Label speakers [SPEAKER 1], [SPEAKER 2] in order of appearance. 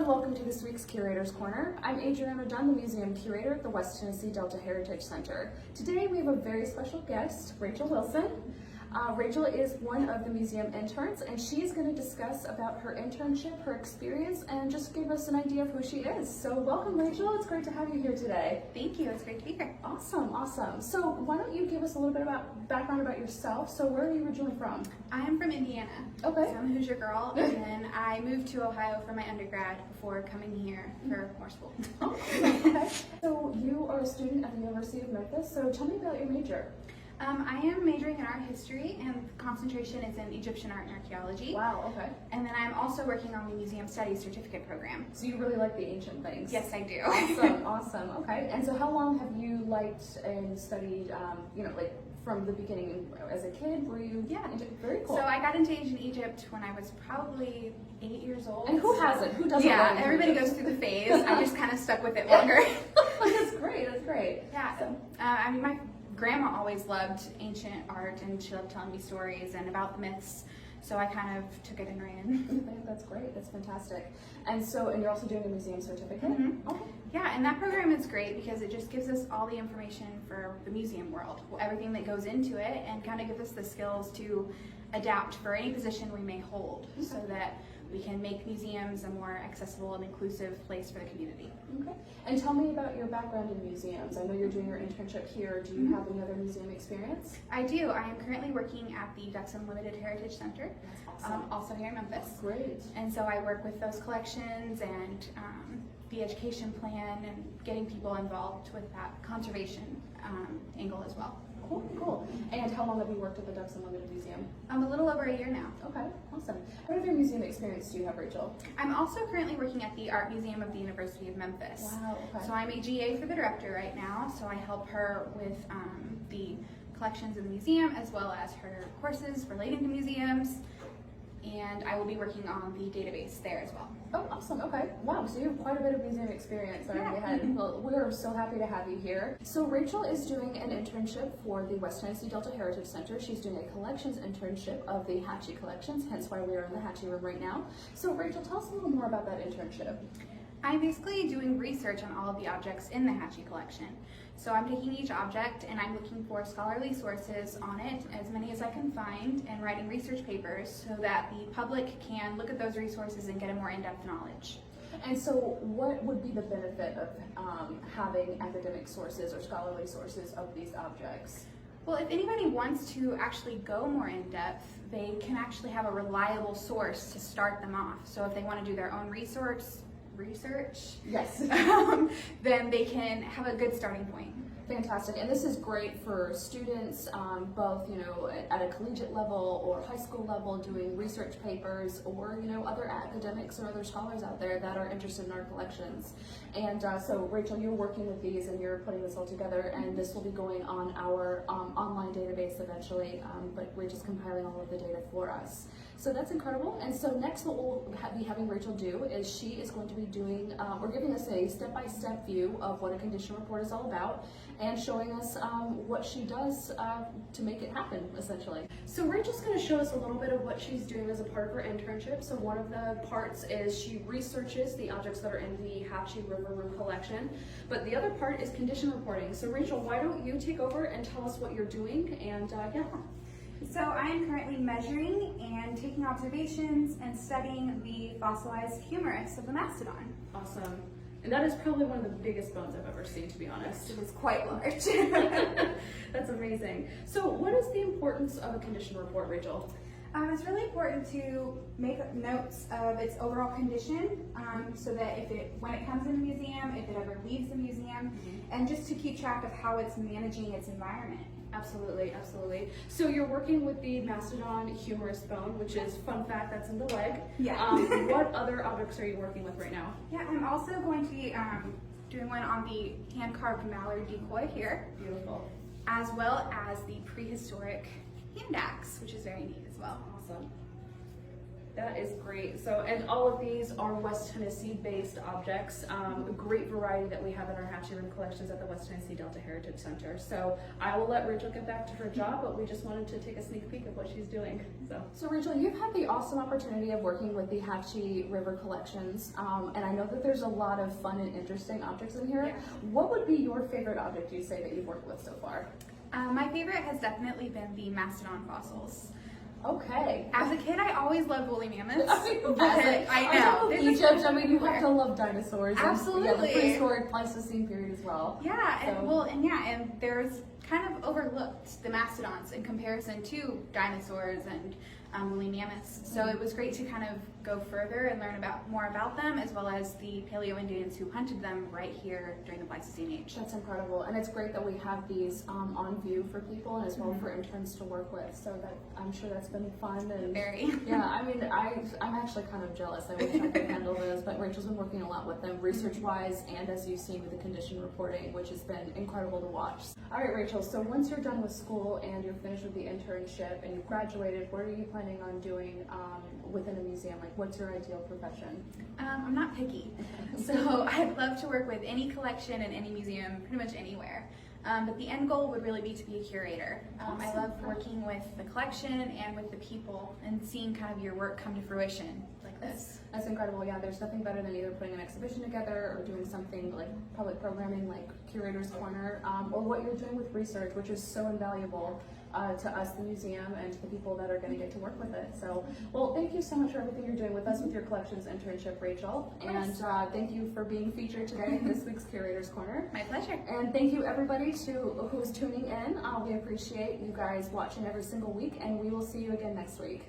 [SPEAKER 1] and welcome to this week's Curator's Corner. I'm Adriana Dunn, the Museum Curator at the West Tennessee Delta Heritage Center. Today we have a very special guest, Rachel Wilson. Rachel is one of the museum interns, and she's going to discuss about her internship, her experience, and just give us an idea of who she is. So welcome, Rachel. It's great to have you here today.
[SPEAKER 2] Thank you. It's great to be here.
[SPEAKER 1] Awesome, awesome. So why don't you give us a little bit about background about yourself? So where are you originally from?
[SPEAKER 2] I'm from Indiana.
[SPEAKER 1] Okay.
[SPEAKER 2] So I'm a Hoosier girl, and then I moved to Ohio for my undergrad before coming here for more school.
[SPEAKER 1] Okay. So you are a student at the University of Memphis. So tell me about your major.
[SPEAKER 2] I am majoring in art history, and concentration is in Egyptian art and archaeology.
[SPEAKER 1] Wow, okay.
[SPEAKER 2] And then I'm also working on the Museum Studies certificate program.
[SPEAKER 1] So you really like the ancient things?
[SPEAKER 2] Yes, I do.
[SPEAKER 1] Awesome, awesome. Okay. And so how long have you liked and studied, like from the beginning as a kid? Were you?
[SPEAKER 2] Yeah.
[SPEAKER 1] Very cool.
[SPEAKER 2] So I got into ancient Egypt when I was probably 8 years old.
[SPEAKER 1] And who hasn't? Who doesn't?
[SPEAKER 2] Yeah, everybody goes through the phase. I just kind of stuck with it longer.
[SPEAKER 1] That's great. That's great.
[SPEAKER 2] Yeah.
[SPEAKER 1] So,
[SPEAKER 2] I mean, my grandma always loved ancient art, and she loved telling me stories and about the myths, so I kind of took it and ran.
[SPEAKER 1] That's great. That's fantastic. And you're also doing a museum certificate?
[SPEAKER 2] Mm-hmm.
[SPEAKER 1] Okay.
[SPEAKER 2] Yeah, and that program is great because it just gives us all the information for the museum world, everything that goes into it, and kind of gives us the skills to adapt for any position we may hold, so that we can make museums a more accessible and inclusive place for the community.
[SPEAKER 1] Okay. And tell me about your background in museums. I know you're doing your internship here. Do you have any other museum experience?
[SPEAKER 2] I do. I am currently working at the Ducks Unlimited Heritage Center,
[SPEAKER 1] That's awesome.
[SPEAKER 2] also here in Memphis.
[SPEAKER 1] Great.
[SPEAKER 2] And so I work with those collections and the education plan and getting people involved with that conservation angle as well.
[SPEAKER 1] Cool, cool. And how long have you worked at the Ducks Unlimited Museum?
[SPEAKER 2] I'm a little over a year now.
[SPEAKER 1] Okay, awesome. What other museum experience do you have, Rachel?
[SPEAKER 2] I'm also currently working at the Art Museum of the University of Memphis.
[SPEAKER 1] Wow, okay.
[SPEAKER 2] So I'm a GA for the director right now, so I help her with the collections in the museum as well as her courses relating to museums, and I will be working on the database there as well.
[SPEAKER 1] Oh, awesome. Okay. Wow. So you have quite a bit of museum experience already ahead. Well, we're so happy to have you here. So Rachel is doing an internship for the West Tennessee Delta Heritage Center. She's doing a collections internship of the Hatchie collections, hence why we are in the Hatchie room right now. So Rachel, tell us a little more about that internship.
[SPEAKER 2] I'm basically doing research on all of the objects in the Hatchie collection. So I'm taking each object and I'm looking for scholarly sources on it, as many as I can find, and writing research papers so that the public can look at those resources and get a more in-depth knowledge.
[SPEAKER 1] And so what would be the benefit of having academic sources or scholarly sources of these objects?
[SPEAKER 2] Well, if anybody wants to actually go more in depth, they can actually have a reliable source to start them off. So if they want to do their own research,
[SPEAKER 1] yes,
[SPEAKER 2] then they can have a good starting point.
[SPEAKER 1] Fantastic. And this is great for students, both, at a collegiate level or high school level, doing research papers, or, other academics or other scholars out there that are interested in our collections. And so, Rachel, you're working with these and you're putting this all together, and this will be going on our online database eventually, but we're just compiling all of the data for us. So that's incredible. And so next what we'll be having Rachel do is she is going to be doing, or giving us a step-by-step view of what a condition report is all about, and showing us what she does to make it happen, essentially. So Rachel's going to show us a little bit of what she's doing as a part of her internship. So one of the parts is she researches the objects that are in the Hatchie River Room collection, but the other part is condition reporting. So Rachel, why don't you take over and tell us what you're doing, and yeah.
[SPEAKER 3] So I am currently measuring and taking observations and studying the fossilized humerus of the mastodon.
[SPEAKER 1] Awesome. And that is probably one of the biggest bones I've ever seen, to be honest.
[SPEAKER 3] It is quite large.
[SPEAKER 1] That's amazing. So what is the importance of a condition report, Rachel?
[SPEAKER 3] It's really important to make notes of its overall condition, so that when it comes in the museum, if it ever leaves the museum, and just to keep track of how it's managing its environment.
[SPEAKER 1] Absolutely, absolutely. So you're working with the mastodon humerus bone, which is, fun fact, that's in the leg.
[SPEAKER 3] Yeah.
[SPEAKER 1] What other objects are you working with right now?
[SPEAKER 3] Yeah, I'm also going to be doing one on the hand-carved mallard decoy here.
[SPEAKER 1] Beautiful.
[SPEAKER 2] As well as the prehistoric hand axe, which is very neat as well.
[SPEAKER 1] Awesome. That is great. So, and all of these are West Tennessee-based objects. A great variety that we have in our Hatchie Room collections at the West Tennessee Delta Heritage Center. So, I will let Rachel get back to her job, but we just wanted to take a sneak peek of what she's doing. So Rachel, you've had the awesome opportunity of working with the Hatchie River collections, and I know that there's a lot of fun and interesting objects in here.
[SPEAKER 2] Yeah.
[SPEAKER 1] What would be your favorite object you say that you've worked with so far?
[SPEAKER 2] My favorite has definitely been the mastodon fossils.
[SPEAKER 1] Okay.
[SPEAKER 2] As a kid, I always loved woolly mammoths.
[SPEAKER 1] I know.
[SPEAKER 2] They're just
[SPEAKER 1] Egypt, I mean, you
[SPEAKER 2] everywhere.
[SPEAKER 1] have to love dinosaurs.
[SPEAKER 2] Absolutely.
[SPEAKER 1] And, yeah, the prehistoric Pleistocene period as well.
[SPEAKER 2] Yeah,
[SPEAKER 1] So-
[SPEAKER 2] and there's kind of overlooked the mastodons in comparison to dinosaurs and woolly mammoths. So it was great to kind of go further and learn more about them, as well as the Paleo-Indians who hunted them right here during the Pleistocene age.
[SPEAKER 1] That's incredible, and it's great that we have these on view for people and as well for interns to work with. So that I'm sure that's been fun and
[SPEAKER 2] Very.
[SPEAKER 1] Yeah, I mean, I'm actually kind of jealous. I wish I could handle those, but Rachel's been working a lot with them research-wise, and as you've seen with the condition reporting, which has been incredible to watch. All right, Rachel. So once you're done with school and you're finished with the internship and you've graduated, what are you planning on doing within a museum? Like, what's your ideal profession?
[SPEAKER 2] I'm not picky, so I'd love to work with any collection in any museum, pretty much anywhere. But the end goal would really be to be a curator. I love working with the collection and with the people and seeing kind of your work come to fruition like this.
[SPEAKER 1] That's incredible. Yeah, there's nothing better than either putting an exhibition together or doing something like public programming like Curator's Corner, or what you're doing with research, which is so invaluable to us, the museum, and to the people that are going to get to work with it. So, well, thank you so much for everything you're doing with us with your collections internship, Rachel. And thank you for being featured today in this week's Curator's Corner.
[SPEAKER 2] My pleasure.
[SPEAKER 1] And thank you everybody who's tuning in. We appreciate you guys watching every single week, and we will see you again next week.